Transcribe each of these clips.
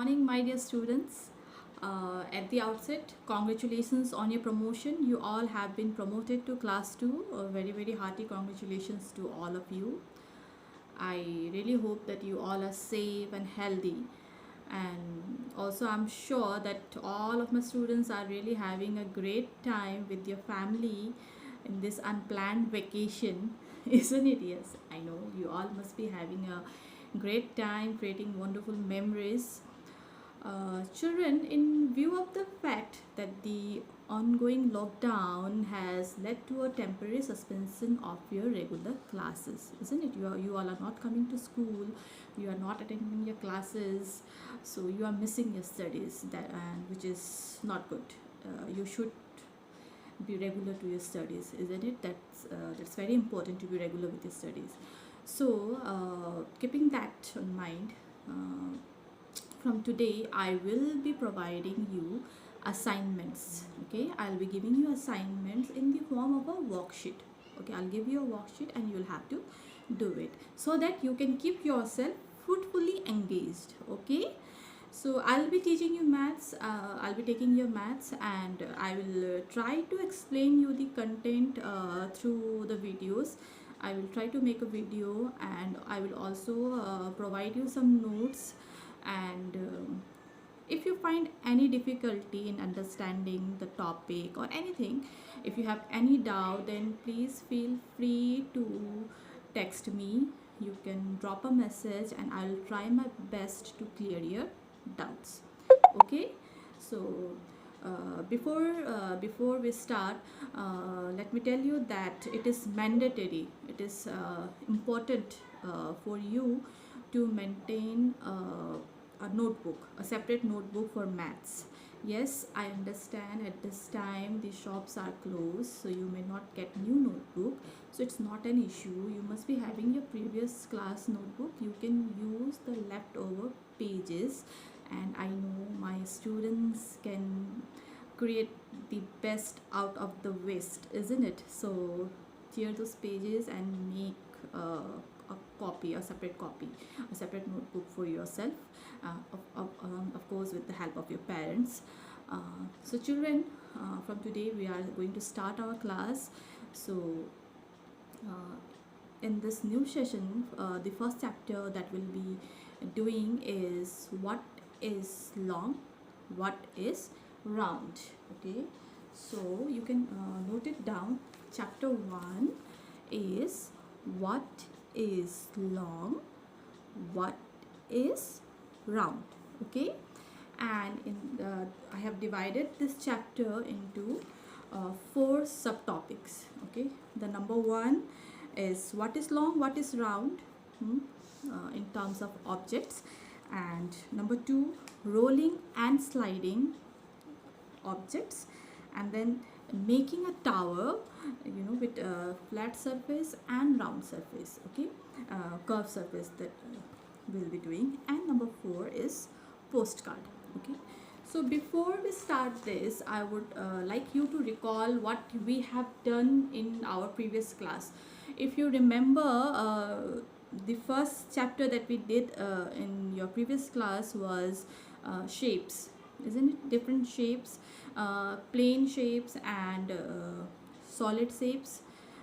morning, my dear students. At the outset, congratulations on your promotion. You all have been promoted to class 2. Very, very hearty congratulations to all of you. I really hope that you all are safe and healthy. And also, I'm sure that all of my students are really having a great time with your family in this unplanned vacation, isn't it? Yes, I know you all must be having a great time, creating wonderful memories. Children, in view of the fact that the ongoing lockdown has led to a temporary suspension of your regular classes, isn't it? You all are not coming to school, you are not attending your classes, so you are missing your studies, that and which is not good. You should be regular to your studies, isn't it? That's very important to be regular with your studies. So, keeping that in mind. From today I will be providing you assignments. Okay, I'll be giving you assignments in the form of a worksheet. Okay, I'll give you a worksheet and you'll have to do it so that you can keep yourself fruitfully engaged. Okay, so I'll be teaching you maths. I'll be taking your maths and I will try to explain you the content through the videos. I will try to make a video and I will also provide you some notes. And if you find any difficulty in understanding the topic or anything, if you have any doubt, then please feel free to text me. You can drop a message and I'll try my best to clear your doubts. Okay, so before we start, let me tell you that it is mandatory, it is important for you to maintain a notebook, a separate notebook for maths. Yes, I understand at this time the shops are closed, so you may not get new notebook. So it's not an issue. You must be having your previous class notebook. You can use the leftover pages, and I know my students can create the best out of the waste, isn't it? So tear those pages and make a copy, a separate copy, a separate notebook for yourself, of course with the help of your parents. So children, from today we are going to start our class. So in this new session, the first chapter that we'll be doing is what is long, what is round. Okay, so you can note it down. Chapter 1 is what is long, what is round. Okay, and I have divided this chapter into 4 subtopics. Okay, the number 1 is what is long, what is round, in terms of objects, and number 2, rolling and sliding objects, and then making a tower, with a flat surface and round surface. Okay, curved surface that we'll be doing, and number 4 is postcard. Okay, so before we start this, I would like you to recall what we have done in our previous class. If you remember, the first chapter that we did in your previous class was shapes, isn't it? Different shapes, plane shapes and solid shapes.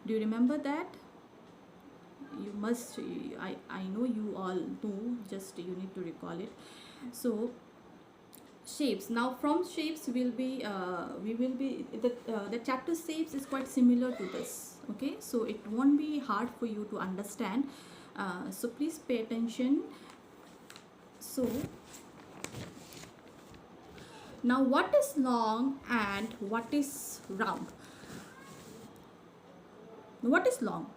Do you remember that? You must. I know you all know, just you need to recall it. So shapes. Now from shapes we will be the chapter shapes is quite similar to this. Okay, so it won't be hard for you to understand, so please pay attention. So now what is long and what is round? What is long?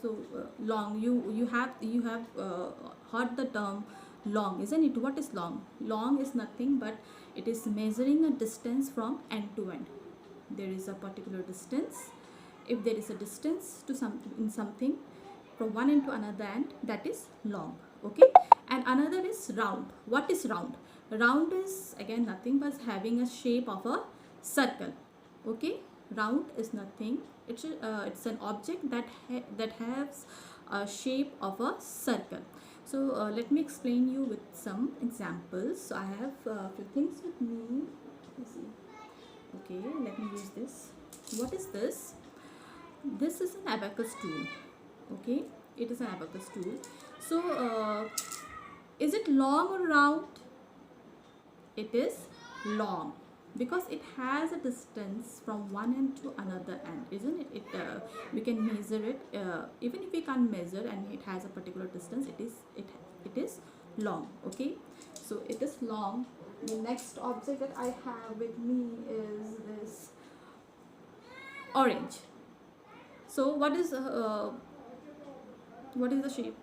So long, you have heard the term long, isn't it? What is long? Long is nothing but it is measuring a distance from end to end. There is a particular distance. If there is a distance to something from one end to another end, that is long. Okay, and another is round. What is round? Round is again nothing but having a shape of a circle. Okay, round is nothing. It's an object that has a shape of a circle. So let me explain you with some examples. So I have a few things with me. Let me see. Okay, let me use this. What is this? This is an abacus tool. Okay, it is an abacus tool. So is it long or round? It is long because it has a distance from one end to another end, isn't it? We can measure it, even if we can't measure and it has a particular distance, it is long. Okay, so it is long. The next object that I have with me is this orange. So what is the shape?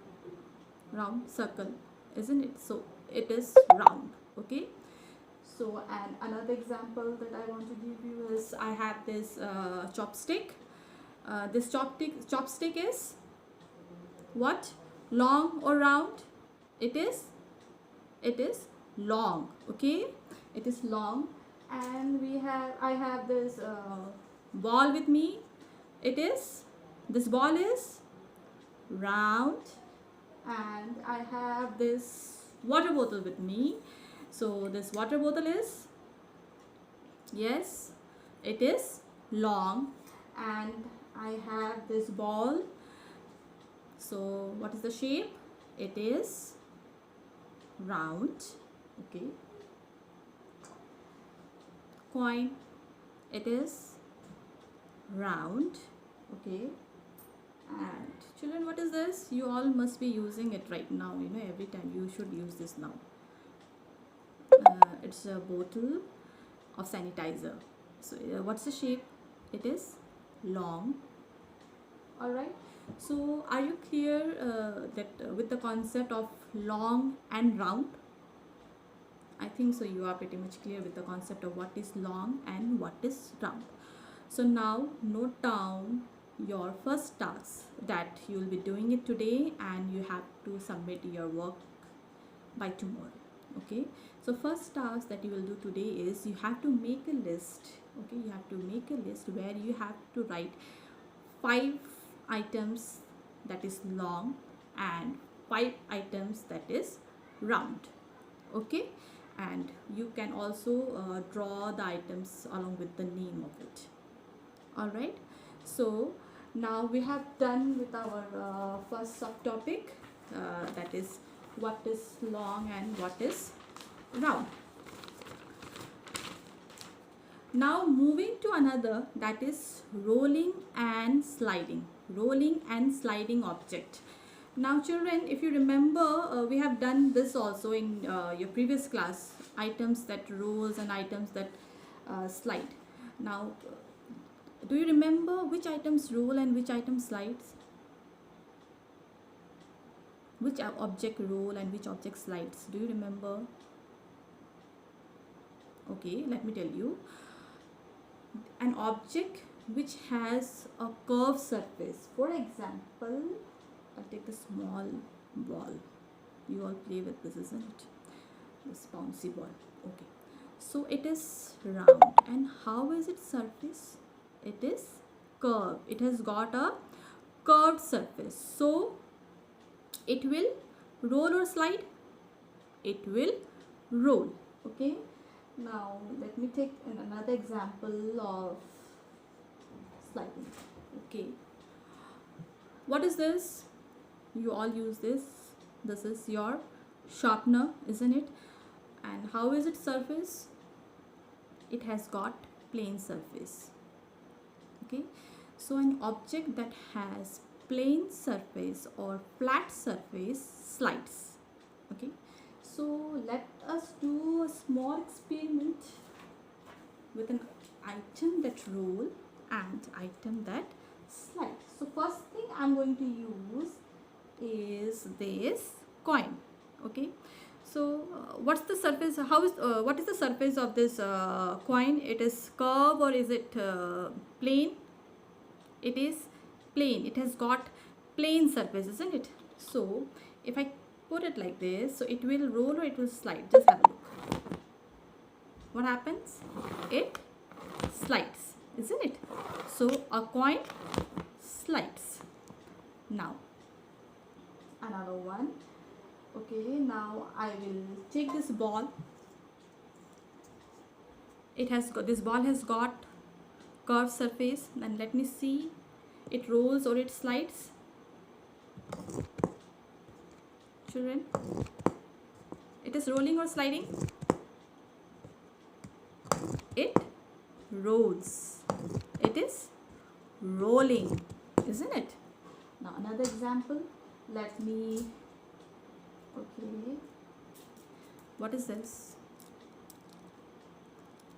Round circle, isn't it? So it is round. Okay, so and another example that I want to give you is I have this chopstick. This chopstick is what? Long or round? It is long. Okay, it is long. And I have this ball with me. This ball is round. And I have this water bottle with me. So this water bottle is, yes, it is long. And I have this ball. So what is the shape? It is round. Okay. Coin, it is round. Okay. And children, what is this? You all must be using it right now. Every time you should use this now. It's a bottle of sanitizer. So what's the shape? It is long. All right. So are you clear with the concept of long and round? I think so you are pretty much clear with the concept of what is long and what is round. So now note down your first task that you will be doing it today, and you have to submit your work by tomorrow. Okay, so first task that you will do today is you have to make a list. Okay, you have to make a list where you have to write 5 items that is long and 5 items that is round. Okay, and you can also draw the items along with the name of it. All right, so now we have done with our first subtopic, that is what is long and what is round. Now moving to another, that is rolling and sliding object. Now children, if you remember, we have done this also in your previous class, items that rolls and items that slide. Now do you remember which items roll and which item slides? Which object roll and which object slides? Do you remember? Okay, let me tell you. An object which has a curved surface. For example, I'll take a small ball. You all play with this, isn't it? This bouncy ball. Okay. So it is round. And how is its surface? It is curved. It has got a curved surface. So it will roll or slide? It will roll. Okay. Now let me take another example of sliding. Okay. What is this? You all use this. This is your sharpener, isn't it? And how is its surface? It has got plain surface. Okay, so an object that has plain surface or flat surface slides. Okay, so let us do a small experiment with an item that roll and item that slide. So first thing I'm going to use is this coin. Okay, so what's the surface? What is the surface of this coin? It is curved or is it plain? It is plain. It has got plain surface, isn't it? So if I put it like this, so it will roll or it will slide. Just have a look. What happens? It slides, isn't it? So a coin slides. Now another one. Okay, now I will take this ball. This ball has got curved surface, and let me see, it rolls or it slides. Children, it is rolling or sliding? It rolls. It is rolling, isn't it? Now another example. Let me, okay, what is this?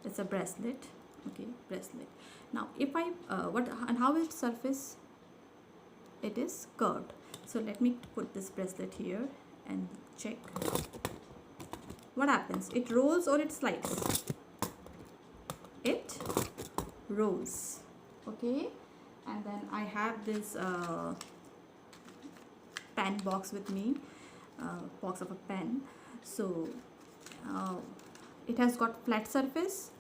It's a bracelet. Okay, bracelet. Now if I what and how is surface? It is curved. So let me put this bracelet here and check what happens. It rolls or it slides? It rolls. Okay, and then I have this pen box with me, box of a pen. So uh, it has got flat surface,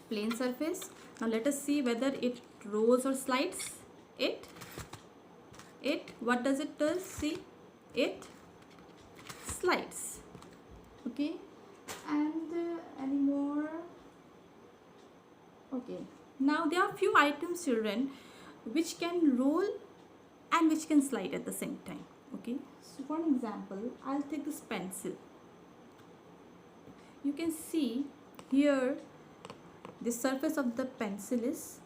plain surface. Now let us see whether it rolls or slides. It what does it does? See, it slides. Okay, and any more? Okay, now there are few items, children, which can roll and which can slide at the same time. Okay, so for an example, I'll take this pencil. You can see here the surface of the pencil is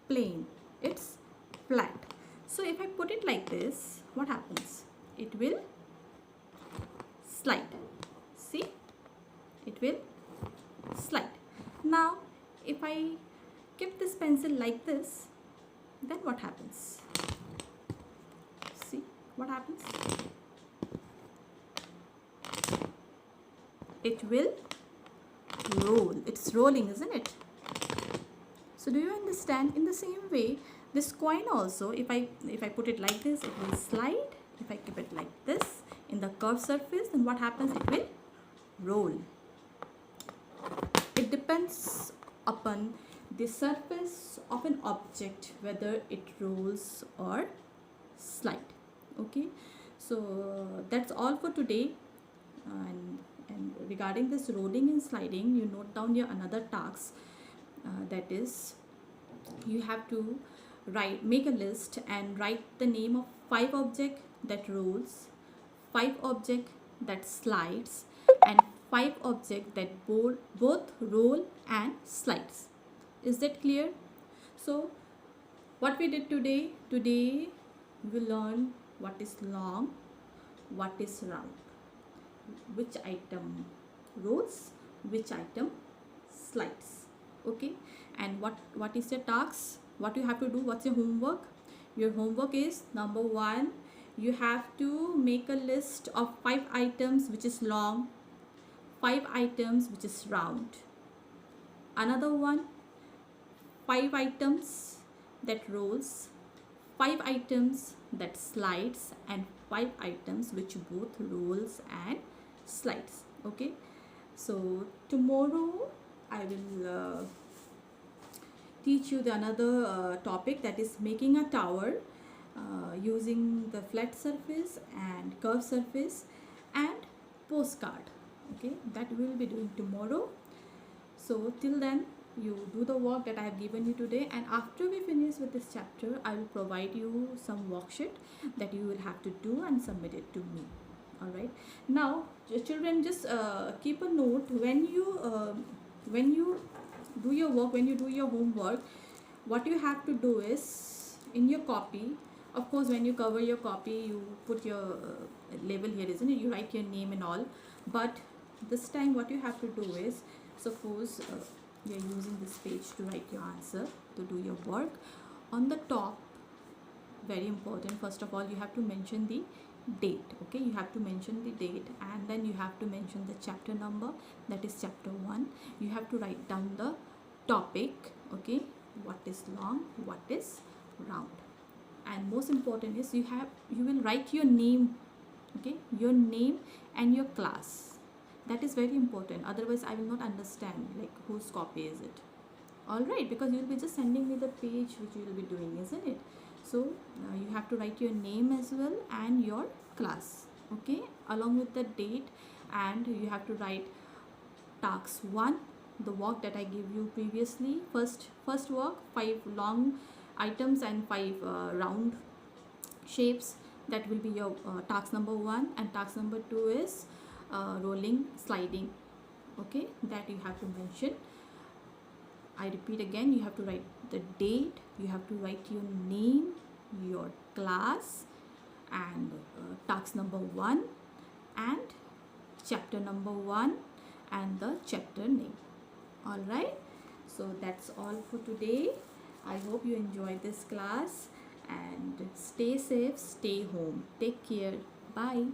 plain, it's flat. So if I put it like this, what happens? It will slide. See, it will slide. Now if I keep this pencil like this, then what happens? See what happens? It will roll. It's rolling, isn't it? So do you understand? In the same way, this coin also, if I put it like this, it will slide. If I keep it like this in the curved surface, then what happens? It will roll. It depends upon the surface of an object whether it rolls or slide. Okay, so that's all for today. And regarding this rolling and sliding, you note down your another task, that is, you have to make a list and write the name of 5 objects that rolls, 5 objects that slides, and 5 objects that both roll and slides. Is that clear? So what we did today we learned what is long, what is round, which item rolls, which item slides. Okay, and what is your task? What you have to do? What's your homework? Your homework is, number 1, you have to make a list of 5 items which is long, 5 items which is round. Another one, 5 items that rolls, 5 items that slides, and 5 items which both rolls and slides. Okay, so tomorrow I will teach you the another topic, that is making a tower using the flat surface and curved surface and postcard. Okay, that we will be doing tomorrow. So till then, you do the work that I have given you today, and after we finish with this chapter, I will provide you some worksheet that you will have to do and submit it to me. All right, now children, just keep a note when you do your work, when you do your homework, what you have to do is, in your copy, of course when you cover your copy, you put your label here, isn't it? You write your name and all, but this time what you have to do is, suppose you are using this page to write your answer, to do your work. On the top, very important, first of all you have to mention the date. Okay, you have to mention the date, and then you have to mention the chapter number, that is chapter 1. You have to write down the topic. Okay, what is long, what is round, and most important is you will write your name. Okay, your name and your class. That is very important, otherwise I will not understand like whose copy is it. All right, because you will be just sending me the page which you will be doing, isn't it? So you have to write your name as well and your class. okay, along with the date. And you have to write task 1, the work that I gave you previously. First work, 5 long items and 5 round shapes. That will be your task number 1. And task number 2 is rolling sliding, okay, that you have to mention. I repeat again, you have to write the date, you have to write your name, your class, and task number 1, and chapter number 1, and the chapter name. All right, so that's all for today. I hope you enjoyed this class, and stay safe, stay home, take care, bye.